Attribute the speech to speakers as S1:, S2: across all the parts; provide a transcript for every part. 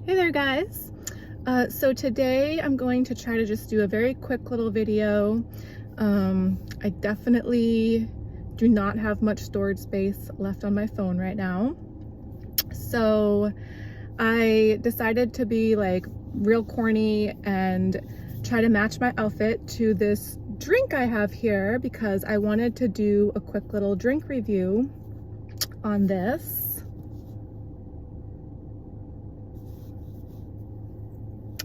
S1: Hey there guys. So today I'm going to try to just do a very quick little video. I definitely do not have much storage space left on my phone right now. So I decided to be like real corny and try to match my outfit to this drink I have here because I wanted to do a quick little drink review on this.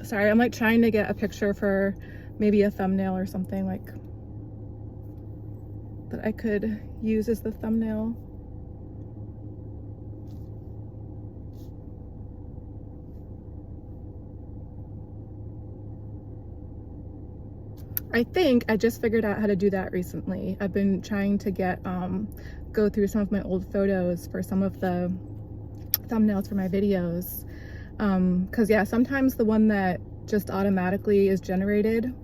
S1: Sorry, I'm like trying to get a picture for maybe a thumbnail or something like that I could use as the thumbnail. I think I just figured out how to do that recently. I've been trying to go through some of my old photos for some of the thumbnails for my videos. Because yeah, sometimes the one that just automatically is generated,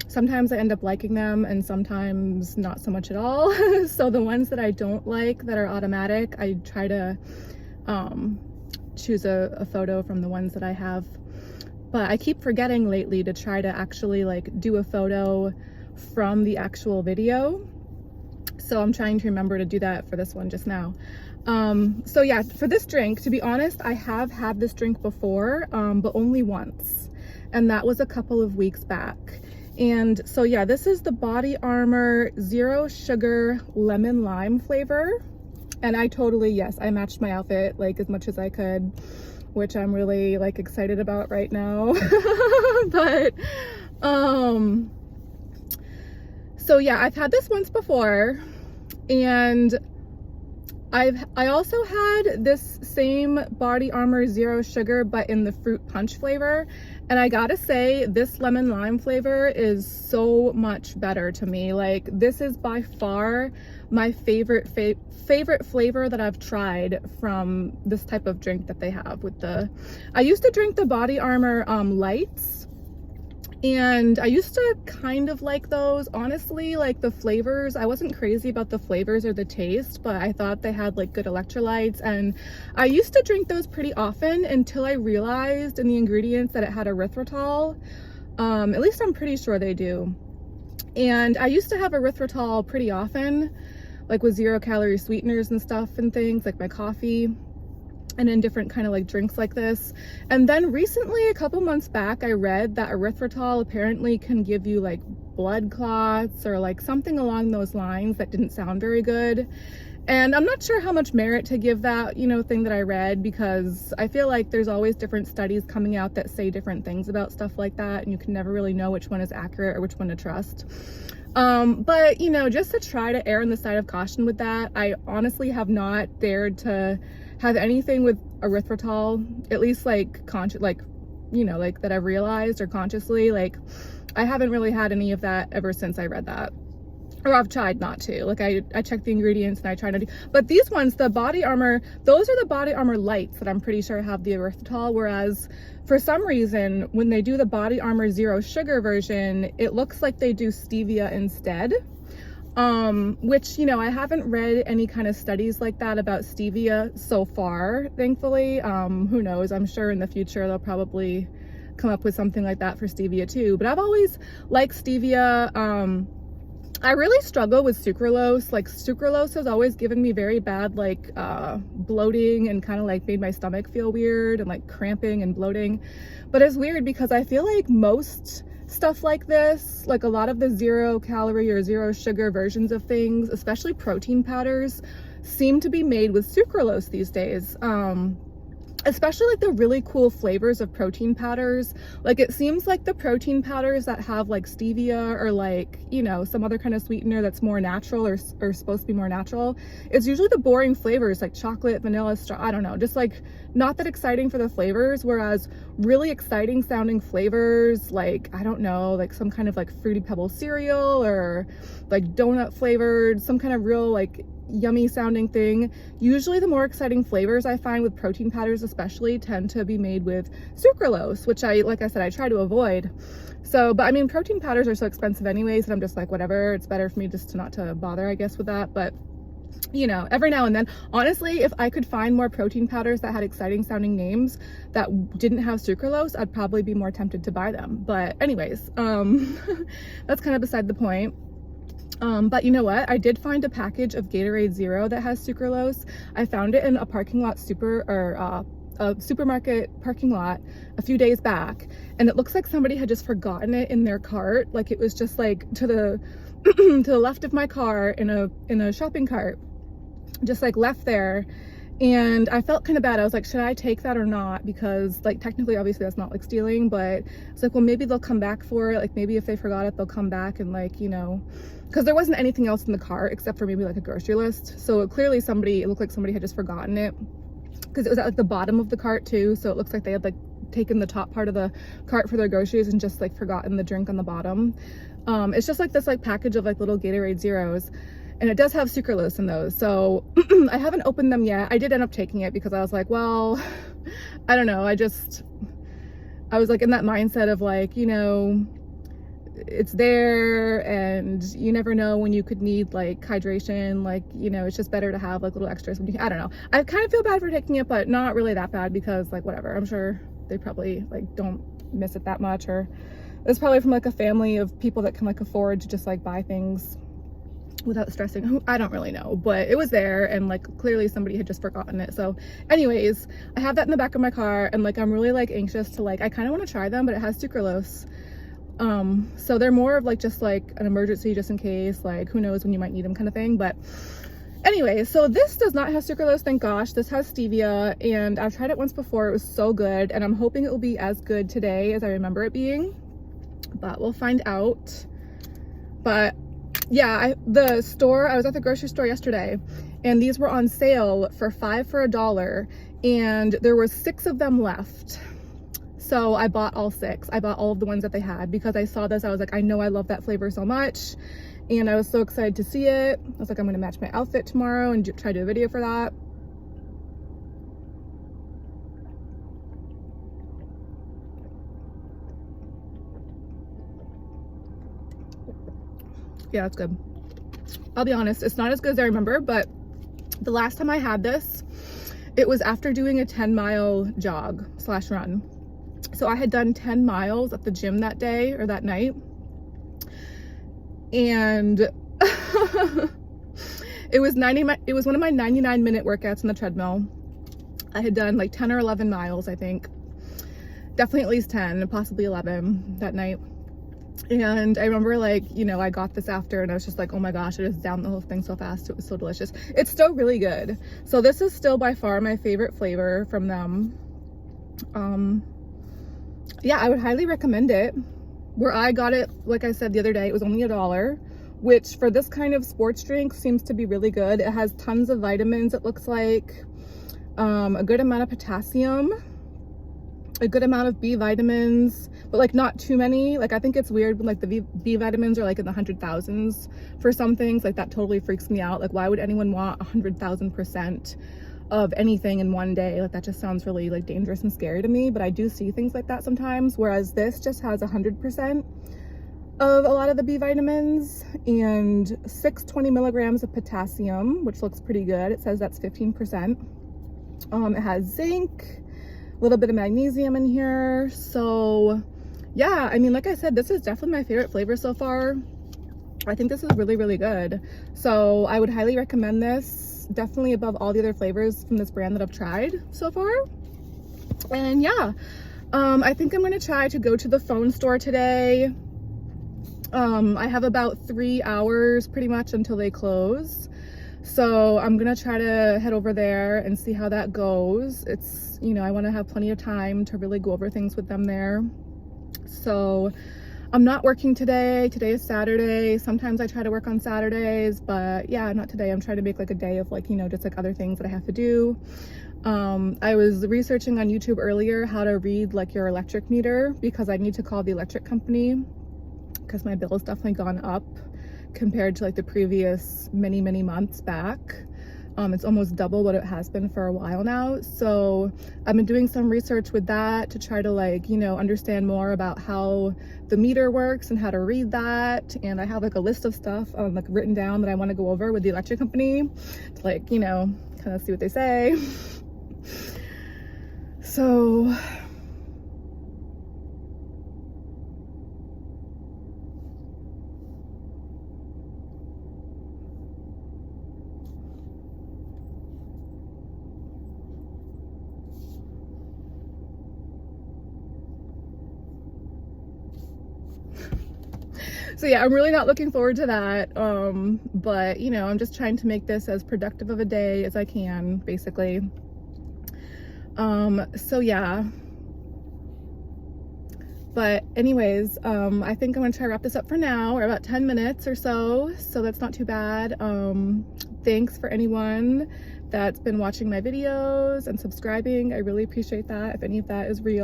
S1: sometimes I end up liking them and sometimes not so much at all. So the ones that I don't like that are automatic, I try to choose a photo from the ones that I have. But I keep forgetting lately to try to actually like do a photo from the actual video. So I'm trying to remember to do that for this one just now. So yeah, for this drink, to be honest, I have had this drink before, but only once, and that was a couple of weeks back. And so yeah, this is the Body Armor Zero Sugar Lemon Lime flavor. And I totally, yes, I matched my outfit like as much as I could, which I'm really like excited about right now. But, so yeah, I've had this once before, and I also had this same Body Armor Zero Sugar, but in the fruit punch flavor. And I gotta say, this lemon lime flavor is so much better to me. Like, this is by far my favorite flavor that I've tried from this type of drink that they have with I used to drink the Body Armor lights. And I used to kind of like those, honestly, like the flavors. I wasn't crazy about the flavors or the taste, but I thought they had like good electrolytes. And I used to drink those pretty often until I realized in the ingredients that it had erythritol. At least I'm pretty sure they do. And I used to have erythritol pretty often, like with 0-calorie sweeteners and stuff and things, like my coffee, and in different kind of like drinks like this. And then recently, a couple months back, I read that erythritol apparently can give you like blood clots or like something along those lines that didn't sound very good. And I'm not sure how much merit to give that, thing that I read, because I feel like there's always different studies coming out that say different things about stuff like that, and you can never really know which one is accurate or which one to trust. But just to try to err on the side of caution with that, I honestly have not dared to have anything with erythritol, at least like like that I've realized, or consciously, like I haven't really had any of that ever since I read that. Or I've tried not to. Like I check the ingredients and I try not to. But these ones, the Body Armor, those are the Body Armor lights that I'm pretty sure have the erythritol. Whereas for some reason, when they do the Body Armor Zero Sugar version, it looks like they do stevia instead. Which, I haven't read any kind of studies like that about stevia so far, thankfully. Who knows? I'm sure in the future they'll probably come up with something like that for stevia too. But I've always liked stevia. I really struggle with sucralose. Like sucralose has always given me very bad like bloating, and kind of like made my stomach feel weird and like cramping and bloating. But it's weird because I feel like most stuff like this, like a lot of the 0-calorie or 0-sugar versions of things, especially protein powders, seem to be made with sucralose these days. Especially like the really cool flavors of protein powders. Like it seems like the protein powders that have like stevia or like, some other kind of sweetener that's more natural or supposed to be more natural, it's usually the boring flavors like chocolate, vanilla, I don't know, just like not that exciting for the flavors. Whereas really exciting sounding flavors, like, I don't know, like some kind of like Fruity Pebble cereal or like donut flavored, some kind of real like yummy sounding thing. Usually the more exciting flavors I find with protein powders especially tend to be made with sucralose, which like I said, I try to avoid. So, but I mean, protein powders are so expensive anyways, and I'm just like, whatever, it's better for me just not to bother, I guess, with that. But you know, every now and then. Honestly, if I could find more protein powders that had exciting sounding names that didn't have sucralose, I'd probably be more tempted to buy them. But anyways, that's kind of beside the point. But you know what? I did find a package of Gatorade Zero that has sucralose. I found it in a parking lot a supermarket parking lot a few days back, and it looks like somebody had just forgotten it in their cart. Like it was just like to the to the left of my car in a shopping cart, just like left there. And I felt kind of bad. I was like, should I take that or not? Because like technically obviously that's not like stealing, but it's like, well, maybe they'll come back for it. Like maybe if they forgot it, they'll come back and like, you know, because there wasn't anything else in the cart except for maybe like a grocery list. So clearly it looked like somebody had just forgotten it, because it was at like the bottom of the cart too. So it looks like they had like taken the top part of the cart for their groceries and just like forgotten the drink on the bottom. It's just like this like package of like little Gatorade Zeros, and it does have sucralose in those. So I haven't opened them yet. I did end up taking it because I was like, well, I don't know. I was like in that mindset of like, you know, it's there and you never know when you could need like hydration. Like, you know, it's just better to have like little extras when you, I don't know. I kind of feel bad for taking it, but not really that bad because like whatever, I'm sure they probably like don't miss it that much, or it's probably from like a family of people that can like afford to just like buy things without stressing. I don't really know, but it was there and like clearly somebody had just forgotten it. So anyways, I have that in the back of my car, and like I'm really like anxious to like, I kind of want to try them, but it has sucralose. So they're more of like just like an emergency, just in case, like who knows when you might need them kind of thing. But anyway, so this does not have sucralose, thank gosh. This has stevia, and I've tried it once before. It was so good, and I'm hoping it will be as good today as I remember it being, but we'll find out. But yeah, I was at the grocery store yesterday, and these were on sale for 5 for $1, and there were 6 of them left. So I bought all 6. I bought all of the ones that they had because I saw this. I was like, I know I love that flavor so much, and I was so excited to see it. I was like, I'm gonna match my outfit tomorrow and try to do a video for that. Yeah, it's good. I'll be honest, it's not as good as I remember, but the last time I had this, it was after doing a 10-mile jog / run. So I had done 10 miles at the gym that day or that night, and it was one of my 99-minute workouts on the treadmill. I had done like 10 or 11 miles, I think, definitely at least 10, possibly 11 that night. And I remember like, you know, I got this after and I was just like, oh my gosh, I just downed the whole thing so fast. It was so delicious. It's still really good. So this is still by far my favorite flavor from them. Yeah, I would highly recommend it. Where I got it, like I said the other day, it was only $1, which for this kind of sports drink seems to be really good. It has tons of vitamins, it looks like, a good amount of potassium, a good amount of B vitamins, but like not too many. Like I think it's weird when like the B vitamins are like in the 100,000s for some things. Like that totally freaks me out. Like why would anyone want 100,000% of anything in one day? Like that just sounds really like dangerous and scary to me. But I do see things like that sometimes, whereas this just has 100% of a lot of the B vitamins and 620 milligrams of potassium, which looks pretty good. It says that's 15%. It has zinc, a little bit of magnesium in here. So yeah, I mean, like I said, this is definitely my favorite flavor so far. I think this is really, really good. So I would highly recommend this, definitely above all the other flavors from this brand that I've tried so far. And yeah, I think I'm gonna try to go to the phone store today. I have about 3 hours pretty much until they close. So I'm gonna try to head over there and see how that goes. It's, you know, I want to have plenty of time to really go over things with them there. So I'm not working today. Today is Saturday. Sometimes I try to work on Saturdays, but yeah, not today. I'm trying to make like a day of like, you know, just like other things that I have to do. I was researching on YouTube earlier how to read like your electric meter, because I need to call the electric company because my bill has definitely gone up compared to like the previous many months back. It's almost double what it has been for a while now. So I've been doing some research with that to try to, like, you know, understand more about how the meter works and how to read that. And I have like a list of stuff like written down that I want to go over with the electric company to, like, you know, kind of see what they say. So yeah, I'm really not looking forward to that. But you know, I'm just trying to make this as productive of a day as I can, basically. So yeah. But anyways, I think I'm gonna try to wrap this up for now. We're about 10 minutes or so that's not too bad. Thanks for anyone that's been watching my videos and subscribing. I really appreciate that, if any of that is real.